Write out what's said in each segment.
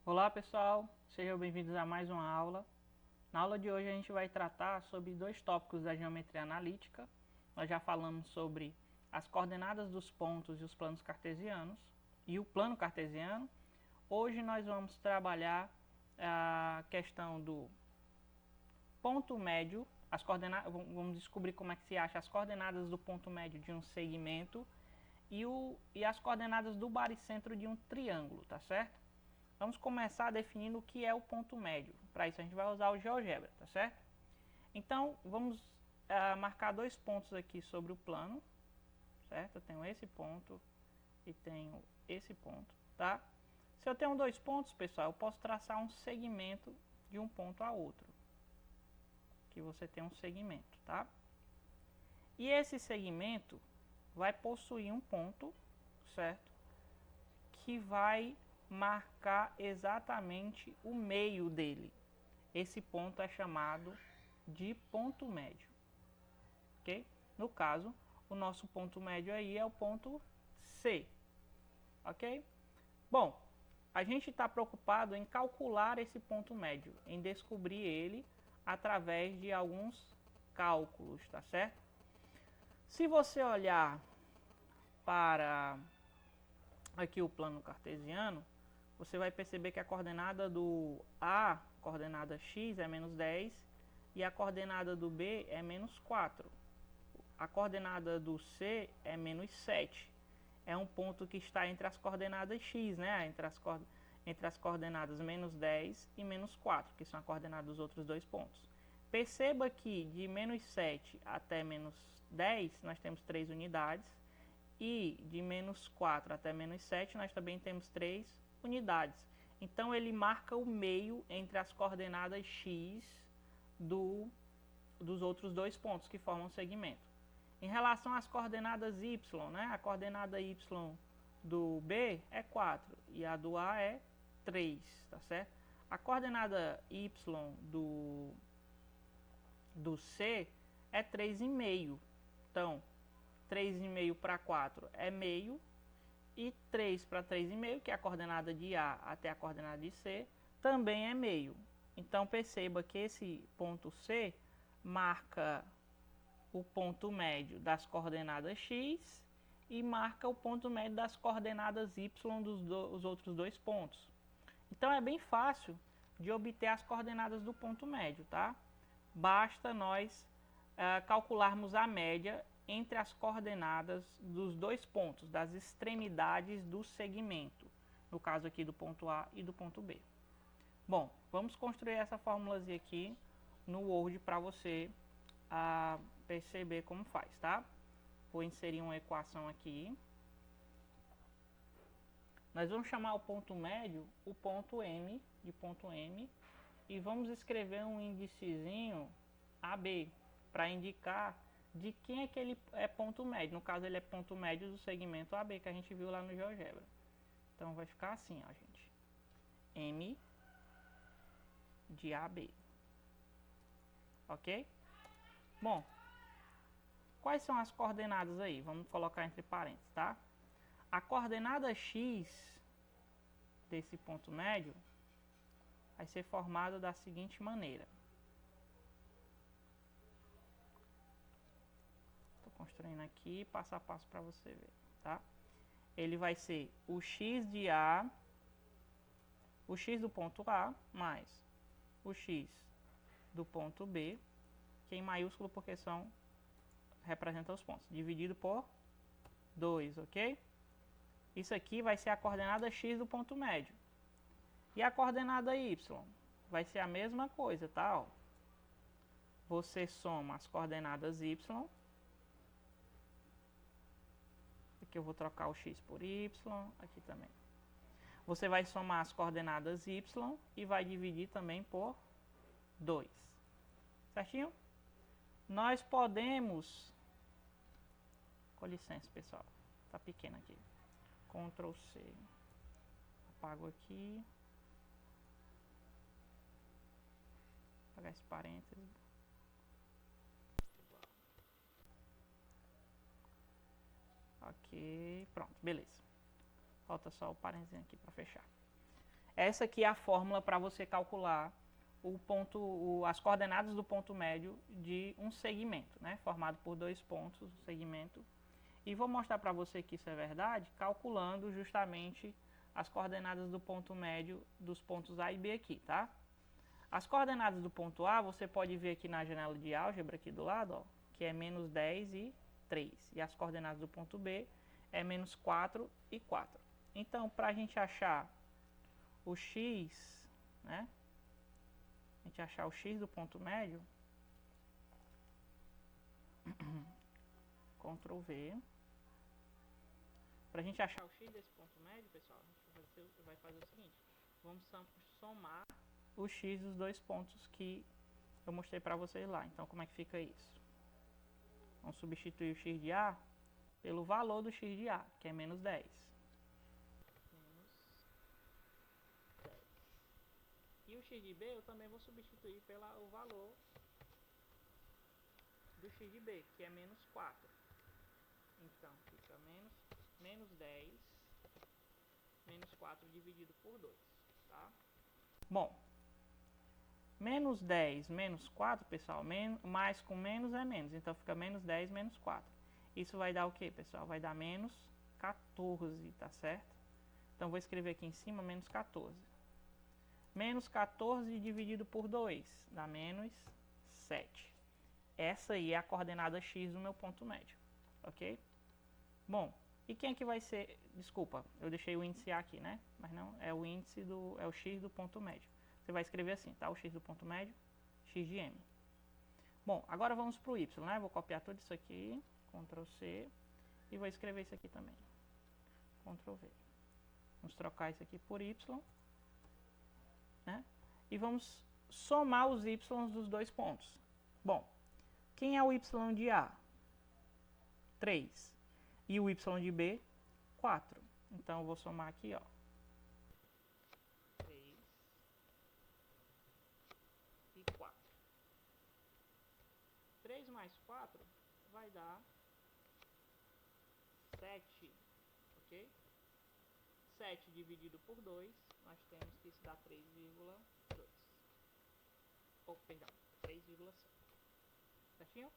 Olá pessoal, sejam bem-vindos a mais uma aula. Na aula de hoje a gente vai tratar sobre dois tópicos da geometria analítica. Nós já falamos sobre as coordenadas dos pontos e os planos cartesianos e o plano cartesiano. Hoje nós vamos trabalhar a questão do ponto médio, vamos descobrir como é que se acha as coordenadas do ponto médio de um segmento e as coordenadas do baricentro de um triângulo, tá certo? Vamos começar definindo o que é o ponto médio. Para isso a gente vai usar o GeoGebra, tá certo? Então vamos marcar dois pontos aqui sobre o plano, certo? Eu tenho esse ponto e tenho esse ponto, tá? Se eu tenho dois pontos, pessoal, eu posso traçar um segmento de um ponto a outro. Aqui você tem um segmento, tá? E esse segmento vai possuir um ponto, certo? Que vai marcar exatamente o meio dele. Esse ponto é chamado de ponto médio, ok? No caso, o nosso ponto médio aí é o ponto C, ok? Bom, a gente está preocupado em calcular esse ponto médio, em descobrir ele através de alguns cálculos, tá certo? Se você olhar para aqui o plano cartesiano, você vai perceber que a coordenada do A, coordenada x, é menos 10 e a coordenada do B é menos 4. A coordenada do C é menos 7. É um ponto que está entre as coordenadas x, né? Entre as coordenadas menos 10 e menos 4, que são a coordenada dos outros dois pontos. Perceba que de menos 7 até menos 10 nós temos 3 unidades. E de menos 4 até menos 7 nós também temos 3 unidades. Então ele marca o meio entre as coordenadas x dos outros dois pontos que formam o segmento. Em relação às coordenadas y, né, a coordenada y do B é 4 e a do A é 3, tá certo? A coordenada y do C é 3,5. Então, 3,5 para 4 é meio, e 3 para 3,5, que é a coordenada de A até a coordenada de C, também é meio. Então perceba que esse ponto C marca o ponto médio das coordenadas x e marca o ponto médio das coordenadas y dos outros dois pontos. Então é bem fácil de obter as coordenadas do ponto médio, tá? Basta nós calcularmos a média entre as coordenadas dos dois pontos, das extremidades do segmento, no caso aqui do ponto A e do ponto B. Bom, vamos construir essa formulazinha aqui no Word para você perceber como faz, tá? Vou inserir uma equação aqui. Nós vamos chamar o ponto médio o ponto M, de ponto M, e vamos escrever um índicezinho AB, para indicar de quem é que ele é ponto médio. No caso, ele é ponto médio do segmento AB, que a gente viu lá no GeoGebra. Então, vai ficar assim, ó, gente. M de AB. Ok? Bom, quais são as coordenadas aí? Vamos colocar entre parênteses, tá? A coordenada x desse ponto médio vai ser formada da seguinte maneira. Estou construindo aqui passo a passo para você ver, tá? Ele vai ser o x de A, o x do ponto A, mais o x do ponto B, que é em maiúsculo porque representa os pontos, dividido por 2, ok? Isso aqui vai ser a coordenada x do ponto médio. E a coordenada y vai ser a mesma coisa, tá? Ó. Você soma as coordenadas y. Aqui eu vou trocar o x por y, aqui também. Você vai somar as coordenadas y e vai dividir também por 2. Certinho? Nós podemos... Com licença, pessoal. Tá pequeno aqui. Ctrl C. Apago aqui. Vou apagar esse parênteses. Ok, pronto, beleza. Falta só o parênteses aqui para fechar. Essa aqui é a fórmula para você calcular as coordenadas do ponto médio de um segmento, né? Formado por dois pontos, o segmento. E vou mostrar para você que isso é verdade, calculando justamente as coordenadas do ponto médio dos pontos A e B aqui, tá? As coordenadas do ponto A, você pode ver aqui na janela de álgebra aqui do lado, ó, que é menos 10 e 3. E as coordenadas do ponto B é menos 4 e 4. Então, para a gente achar o x, né? A gente achar o x do ponto médio, Ctrl V. Para a gente achar o x desse ponto médio, pessoal, a gente vai fazer o seguinte. Vamos somar o x dos dois pontos que eu mostrei para vocês lá. Então, como é que fica isso? Vamos substituir o x de A pelo valor do x de A, que é menos 10. E o x de B eu também vou substituir pelo valor do x de B, que é menos 4. Então, fica menos 10 menos 4 dividido por 2, tá? Bom, menos 10 menos 4, pessoal, mais com menos é menos, então fica menos 10 menos 4. Isso vai dar o que, pessoal? Vai dar menos 14, tá certo? Então, vou escrever aqui em cima menos 14. Menos 14 dividido por 2 dá menos 7. Essa aí é a coordenada x do meu ponto médio, ok? Bom, e quem é que vai ser... Desculpa, eu deixei o índice A aqui, né? Mas não, é o índice é o x do ponto médio. Você vai escrever assim, tá? O x do ponto médio, x de m. Bom, agora vamos para o y, né? Vou copiar tudo isso aqui, Ctrl C, e vou escrever isso aqui também, Ctrl V. Vamos trocar isso aqui por y, né? E vamos somar os y dos dois pontos. Bom, quem é o y de A? 3. E o y de B? 4. Então, eu vou somar aqui, ó. 3 e 4. 3 mais 4 vai dar 7, ok? 7 dividido por 2, nós temos que isso dá 3,2. Oh, perdão, 3,5. Certinho?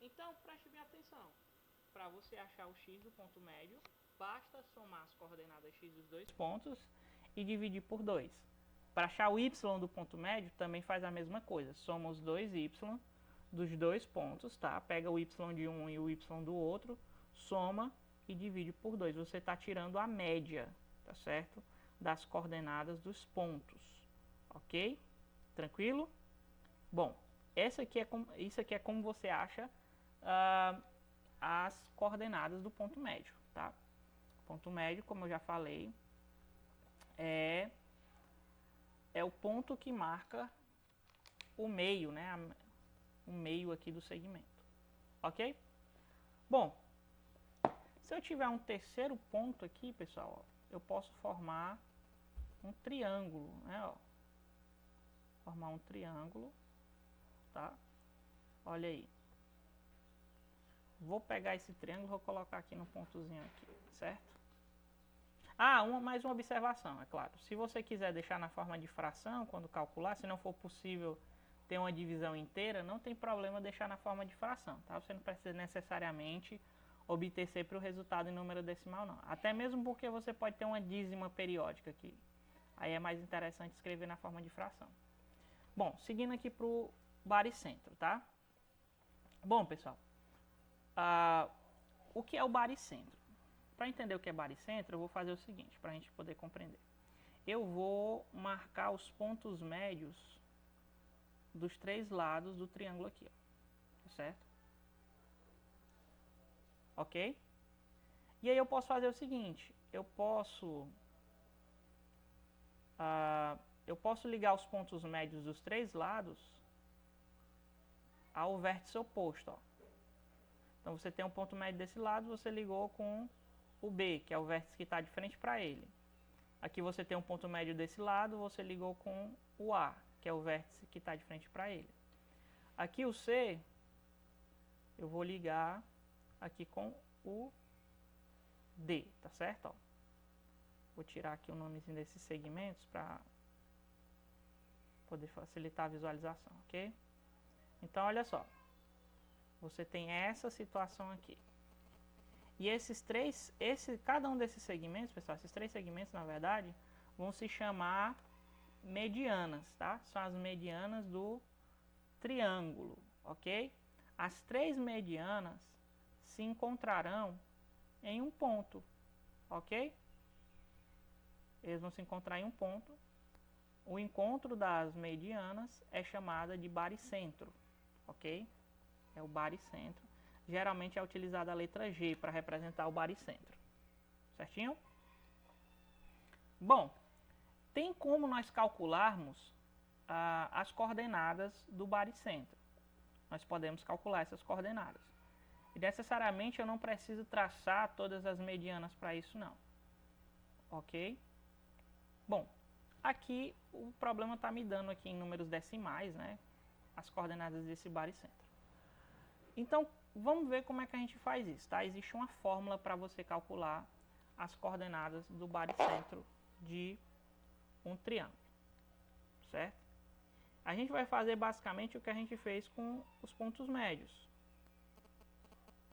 Então, preste bem atenção. Para você achar o x do ponto médio, basta somar as coordenadas x dos dois pontos e dividir por 2. Para achar o y do ponto médio, também faz a mesma coisa. Soma os dois y dos dois pontos, tá? Pega o y de um e o y do outro, soma e divide por 2. Você está tirando a média, tá certo? Das coordenadas dos pontos, ok? Tranquilo? Bom, isso aqui é como você acha as coordenadas do ponto médio, tá? Ponto médio, como eu já falei, é o ponto que marca o meio, né? O meio aqui do segmento, ok? Bom, se eu tiver um terceiro ponto aqui, pessoal, ó, eu posso formar um triângulo, né? Ó, formar um triângulo, tá? Olha aí. Vou pegar esse triângulo e vou colocar aqui no pontozinho aqui, certo? Ah, mais uma observação, é claro. Se você quiser deixar na forma de fração, quando calcular, se não for possível ter uma divisão inteira, não tem problema deixar na forma de fração, tá? Você não precisa necessariamente obter sempre o resultado em número decimal, não. Até mesmo porque você pode ter uma dízima periódica aqui. Aí é mais interessante escrever na forma de fração. Bom, seguindo aqui para o baricentro, tá? Bom, pessoal, o que é o baricentro? Para entender o que é baricentro, eu vou fazer o seguinte, para a gente poder compreender. Eu vou marcar os pontos médios dos três lados do triângulo aqui, ó, certo? Ok? E aí eu posso fazer o seguinte, eu posso ligar os pontos médios dos três lados ao vértice oposto, ó. Então você tem um ponto médio desse lado, você ligou com o B, que é o vértice que está de frente para ele. Aqui você tem um ponto médio desse lado, você ligou com o A, que é o vértice que está de frente para ele. Aqui o C, eu vou ligar aqui com o D, tá certo? Ó. Vou tirar aqui o nomezinho desses segmentos para poder facilitar a visualização, ok? Então, olha só. Você tem essa situação aqui. E cada um desses segmentos, pessoal, esses 3 segmentos, na verdade, vão se chamar medianas, tá? São as medianas do triângulo, ok? As 3 medianas se encontrarão em um ponto, ok? Eles vão se encontrar em um ponto. O encontro das medianas é chamada de baricentro, ok? É o baricentro. Geralmente é utilizada a letra G para representar o baricentro. Certinho? Bom, tem como nós calcularmos as coordenadas do baricentro. Nós podemos calcular essas coordenadas. E necessariamente eu não preciso traçar todas as medianas para isso não. Ok? Bom, aqui o problema está me dando aqui em números decimais, né? As coordenadas desse baricentro. Então, vamos ver como é que a gente faz isso, tá? Existe uma fórmula para você calcular as coordenadas do baricentro de um triângulo, certo? A gente vai fazer basicamente o que a gente fez com os pontos médios,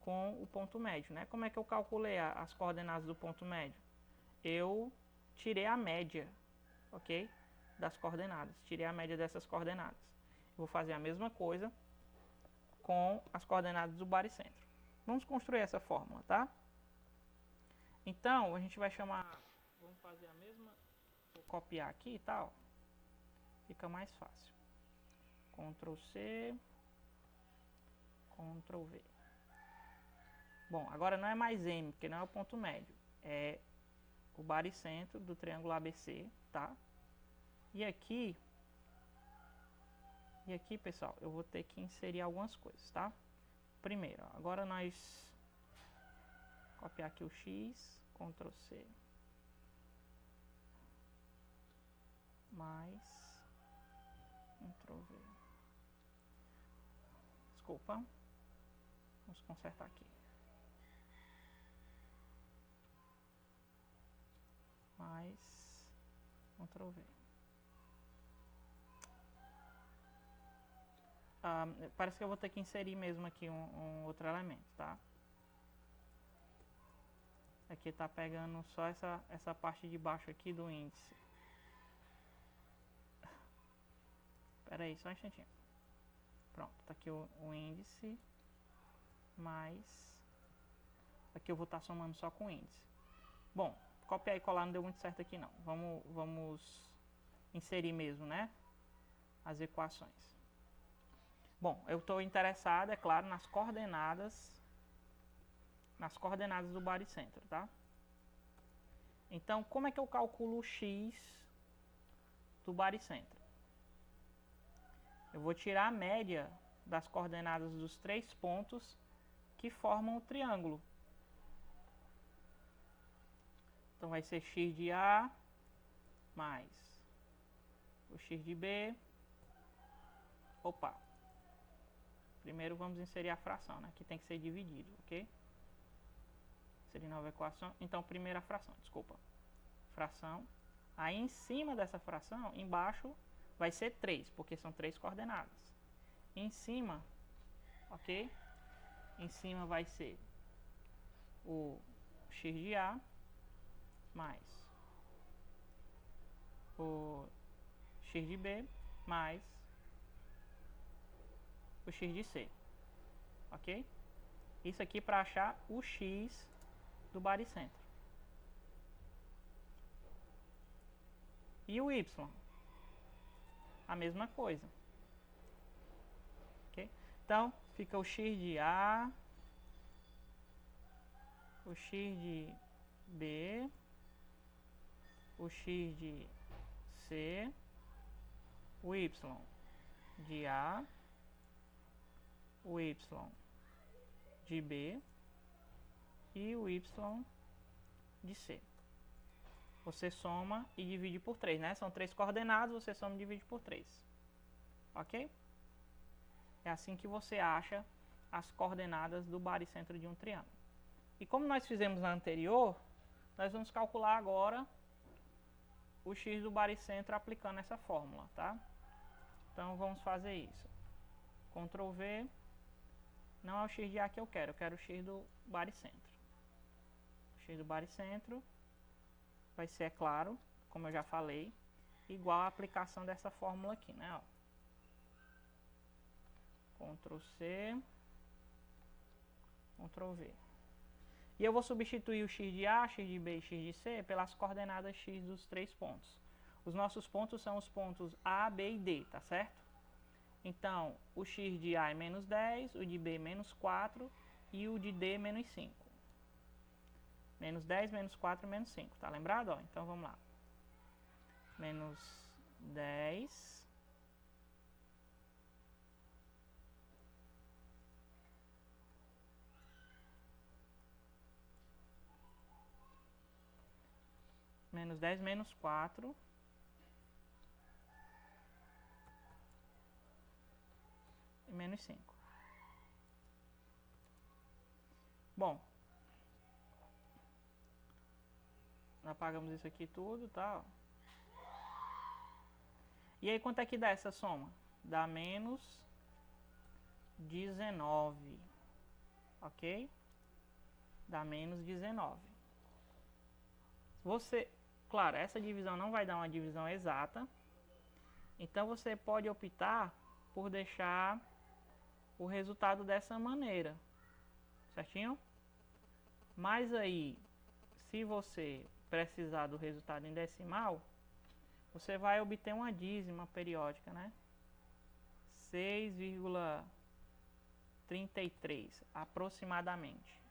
com o ponto médio, né? Como é que eu calculei as coordenadas do ponto médio? Eu tirei a média, ok? Das coordenadas, tirei a média dessas coordenadas. Vou fazer a mesma coisa com as coordenadas do baricentro. Vamos construir essa fórmula, tá? Então, a gente vai chamar... Vamos fazer a mesma... Vou copiar aqui e tal. Fica mais fácil. Ctrl C. Ctrl V. Bom, agora não é mais M, porque não é o ponto médio. É o baricentro do triângulo ABC, tá? E aqui, pessoal, eu vou ter que inserir algumas coisas, tá? Primeiro, ó, agora nós copiar aqui o X, Ctrl C, mais Ctrl V. Desculpa, vamos consertar aqui. Mais Ctrl V. Parece que eu vou ter que inserir mesmo aqui um outro elemento, tá? Aqui tá pegando só essa parte de baixo aqui do índice. Espera aí, só um instantinho. Pronto, tá aqui o índice, mais... Aqui eu vou estar somando só com o índice. Bom, copiar e colar não deu muito certo aqui não. Vamos inserir mesmo, né? As equações. Bom, eu estou interessado, é claro, nas coordenadas do baricentro, tá? Então, como é que eu calculo o X do baricentro? Eu vou tirar a média das coordenadas dos 3 pontos que formam o triângulo. Então, vai ser x de A mais o x de B. Opa! Primeiro vamos inserir a fração, né? Que tem que ser dividido, ok? Inserir nova equação. Então, primeira fração, desculpa. Fração. Aí, em cima dessa fração, embaixo, vai ser 3, porque são 3 coordenadas. Em cima, ok? Em cima vai ser o x de A mais o x de B mais o x de C, ok? Isso aqui para achar o x do baricentro. E o y? A mesma coisa. Ok? Então, fica o x de A, o x de B, o x de C, o y de A, o y de B e o y de C. Você soma e divide por 3, né? São 3 coordenadas, você soma e divide por 3. Ok? É assim que você acha as coordenadas do baricentro de um triângulo. E como nós fizemos na anterior, nós vamos calcular agora o x do baricentro aplicando essa fórmula, tá? Então vamos fazer isso. Ctrl V. Não é o x de A que eu quero o x do baricentro. O x do baricentro vai ser, é claro, como eu já falei, igual a aplicação dessa fórmula aqui, né? Ó. Ctrl C, Ctrl V. E eu vou substituir o x de A, x de B e x de C pelas coordenadas x dos 3 pontos. Os nossos pontos são os pontos A, B e D, tá certo? Então, o x de A é menos 10, o de B menos 4 e o de D menos 5. Menos 10, menos 4, menos 5, tá lembrado? Ó, então vamos lá. Menos 10. Menos 10, menos 4. E menos 5. Bom. Apagamos isso aqui tudo, tá? E aí quanto é que dá essa soma? Dá menos 19. Ok? Dá menos 19. Você, claro, essa divisão não vai dar uma divisão exata. Então você pode optar por deixar o resultado dessa maneira. Certinho? Mas aí, se você precisar do resultado em decimal, você vai obter uma dízima periódica, né? 6,33 aproximadamente.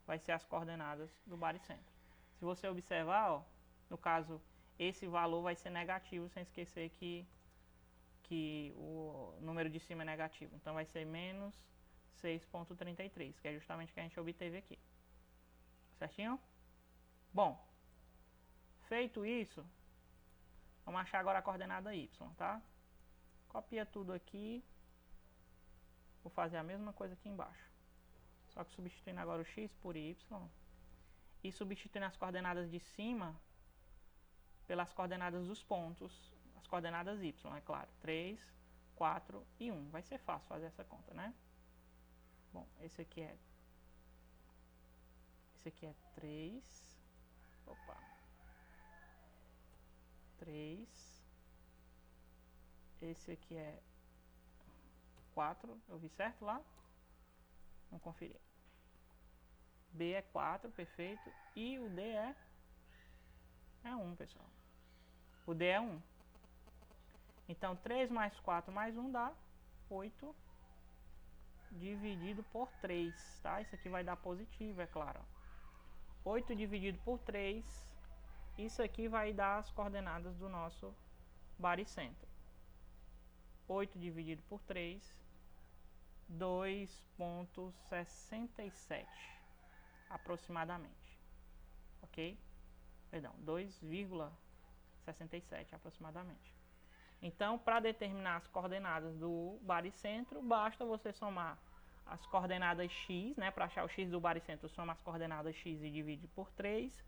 Vai ser as coordenadas do baricentro. Se você observar, ó, no caso, esse valor vai ser negativo, sem esquecer que o número de cima é negativo. Então vai ser menos 6,33, que é justamente o que a gente obteve aqui. Certinho? Bom, feito isso, vamos achar agora a coordenada y, tá? Copia tudo aqui. Vou fazer a mesma coisa aqui embaixo. Só que substituindo agora o x por y. E substituindo as coordenadas de cima pelas coordenadas dos pontos. As coordenadas y, é claro. 3, 4 e 1. Vai ser fácil fazer essa conta, né? Bom, esse aqui é 3. Opa. 3. Esse aqui é 4. Eu vi certo lá? Vamos conferir. B é 4, perfeito. E o D é 1, pessoal. O D é 1. Então, 3 mais 4 mais 1 dá 8 dividido por 3, tá? Isso aqui vai dar positivo, é claro. 8 dividido por 3, isso aqui vai dar as coordenadas do nosso baricentro. 8 dividido por 3, 2,67 aproximadamente. Ok? Perdão, 2,67 aproximadamente. Então, para determinar as coordenadas do baricentro, basta você somar as coordenadas x, né? Para achar o x do baricentro, soma as coordenadas x e divide por 3.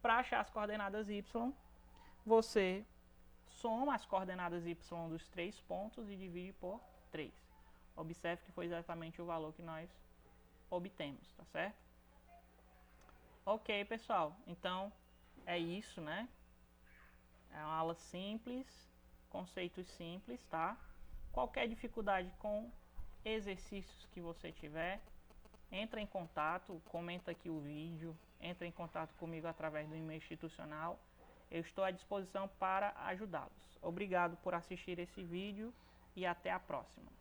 Para achar as coordenadas y, você soma as coordenadas y dos 3 pontos e divide por 3. Observe que foi exatamente o valor que nós obtemos, tá certo? Ok, pessoal. Então, é isso, né? É uma aula simples, conceitos simples, tá? Qualquer dificuldade com exercícios que você tiver, entra em contato, comenta aqui o vídeo, entra em contato comigo através do e-mail institucional. Eu estou à disposição para ajudá-los. Obrigado por assistir esse vídeo e até a próxima.